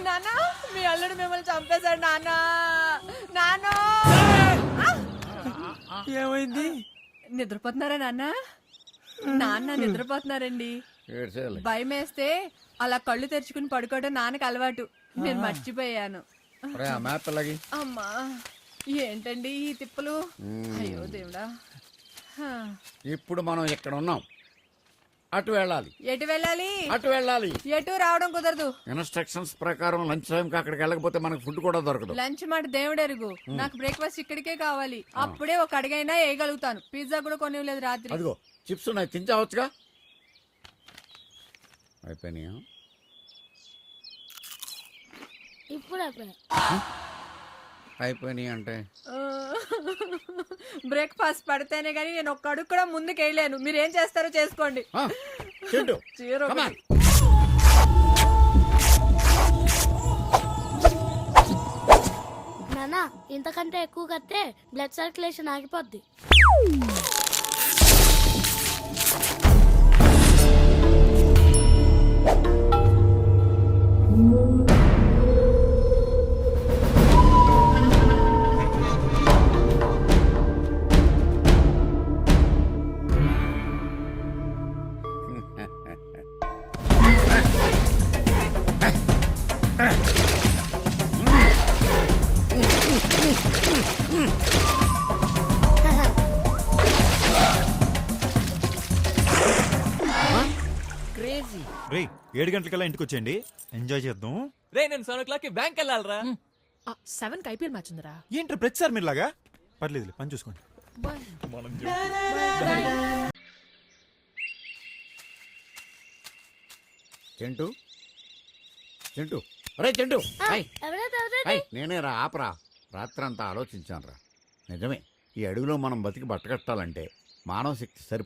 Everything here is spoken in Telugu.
నాన్న మీ అల్లుడు మిమ్మల్ని చంపేశాడు నాన్న. నాన్న ఏమైంది? నిద్రపోతున్నారా నాన్న? నాన్న నిద్రపోతున్నారండి. భయం వేస్తే అలా కళ్ళు తెరుచుకుని పడుకోవడం నాన్నకు అలవాటు. నేను మర్చిపోయాను. అమ్మా ఏంటండి ఈ తిప్పలు? అయ్యో దేవుడా. ఇప్పుడు మనం ఇక్కడ ఉన్నాం, అటు వెళ్ళాలి. ఎటు వెళ్ళాలి? అటు వెళ్ళాలి. ఎటు రావడం కుదరదు. ఇన్స్ట్రక్షన్స్ ప్రకారం లంచ్ టైంకి అక్కడికి వెళ్ళకపోతే మనకు ఫుడ్ కూడా దొరకదు. లంచ్ మాట దేవుడెరుగు. నాకు బ్రేక్ఫాస్ట్ ఇక్కడికే కావాలి. అప్పుడే ఒక అడిగైనా వేయగలుగుతాను. పిజ్జా కూడా కొనివ్వలేదు రాత్రి. అదిగో చిప్స్ ఉన్నాయి, తినవచ్చుగా. అయిపోయినాయా? ఇప్పుడు అయిపోయినాయి అంటే బ్రేక్ఫాస్ట్ పడితేనే గానీ నేను ఒక్క అడుగు కూడా ముందుకు వేయలేను. మీరేం చేస్తారో చేసుకోండి. చీర నానా ఇంతకంటే ఎక్కువ కడితే బ్లడ్ సర్క్యులేషన్ ఆగిపోద్ది. రే 7 గంటలకల్లా ఇంటికి వచ్చేయండి, ఎంజాయ్ చేద్దాం. రే నేను 7 o'clock బ్యాంక్ వెళ్ళాలరా. 7 ఐపీఎల్ మ్యాచ్ ఉందిరా. ఏంటి ప్రతిసారి మీరులాగా? పర్లేదు, పని చూసుకోండి. చెంటు చెంటు అరే చెంటు, నేనే రా. ఆపరా. రాత్రంతా ఆలోచించాను రా. నిజమే, ఈ అడవిలో మనం బతికి బట్టకట్టాలంటే మానవ శక్తి సరిపో